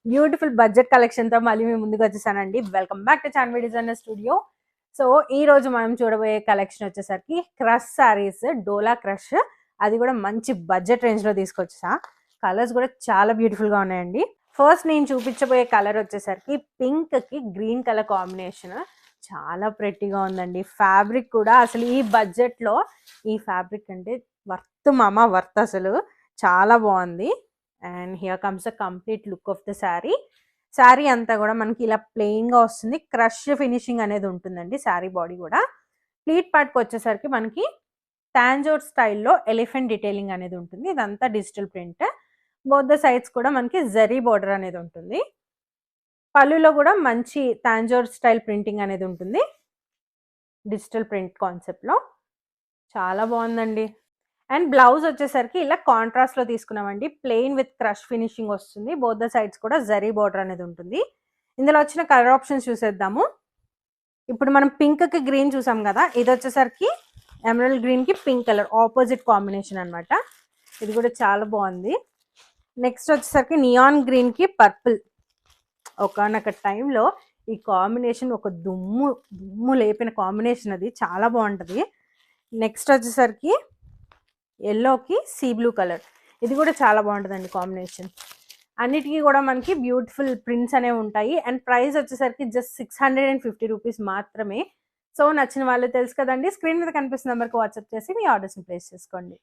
Beautiful budget collection తో మళ్ళీ మీ ముందుకు వచ్చేసానండి. Welcome back to Chanvi designer studio. So ఈ రోజు మనం చూడబోయే కలెక్షన్ వచ్చేసరికి క్రష్ సారీస్, డోలా క్రష్, అది కూడా మంచి బడ్జెట్ రేంజ్ లో తీసుకొచ్చా. కలర్స్ కూడా చాలా బ్యూటిఫుల్ గా ఉన్నాయండి. ఫస్ట్ నేను చూపించబోయే కలర్ వచ్చేసరికి పింక్ కి గ్రీన్ కలర్ కాంబినేషన్. చాలా ప్రెట్టీగా ఉందండి. ఫ్యాబ్రిక్ కూడా అసలు ఈ బడ్జెట్ లో ఈ ఫ్యాబ్రిక్ అంటే వర్త్ మామా వర్త్, అసలు చాలా బాగుంది. And here comes the complete look of the sari. Sari అంతా కూడా మనకి ఇలా ప్లెయిన్ గా వస్తుంది. క్రష్ ఫినిషింగ్ అనేది ఉంటుందండి. శారీ బాడీ కూడా ప్లీట్ పార్ట్కి వచ్చేసరికి మనకి టాంజోర్ స్టైల్లో ఎలిఫెంట్ డీటెయిలింగ్ అనేది ఉంటుంది. ఇదంతా digital print. Both the sides కూడా మనకి జరీ బోర్డర్ అనేది ఉంటుంది. పళ్ళులో కూడా మంచి టాంజోర్ స్టైల్ ప్రింటింగ్ అనేది ఉంటుంది. డిజిటల్ ప్రింట్ కాన్సెప్ట్ లో చాలా బాగుందండి. అండ్ బ్లౌజ్ వచ్చేసరికి ఇలా కాంట్రాస్ట్ లో తీసుకున్నామండి. ప్లెయిన్ విత్ క్రష్ ఫినిషింగ్ వస్తుంది. బోత్ ద సైడ్స్ కూడా జరీ బోర్డర్ అనేది ఉంటుంది. ఇందులో వచ్చిన కలర్ ఆప్షన్స్ చూసేద్దాము. ఇప్పుడు మనం పింక్ కి గ్రీన్ చూసాం కదా, ఇది వచ్చేసరికి ఎమరల్డ్ గ్రీన్ కి పింక్ కలర్ ఆపోజిట్ కాంబినేషన్ అన్నమాట. ఇది కూడా చాలా బాగుంది. నెక్స్ట్ వచ్చేసరికి నియాన్ గ్రీన్ కి పర్పుల్. ఒకనొక టైంలో ఈ కాంబినేషన్ ఒక దుమ్ము లేపిన కాంబినేషన్, అది చాలా బాగుంటుంది. నెక్స్ట్ వచ్చేసరికి ఎల్లోకి సీ బ్లూ కలర్. ఇది కూడా చాలా బాగుంటుందండి కాంబినేషన్. అన్నిటికీ కూడా మనకి బ్యూటిఫుల్ ప్రింట్స్ అనేవి ఉంటాయి. అండ్ ప్రైస్ వచ్చేసరికి జస్ట్ 650 రూపీస్ మాత్రమే. సో నచ్చిన వాళ్ళు తెలుసు కదండి, స్క్రీన్ మీద కనిపిస్తున్న నెంబర్కి వాట్సాప్ చేసి మీ ఆర్డర్స్ని ప్లేస్ చేసుకోండి.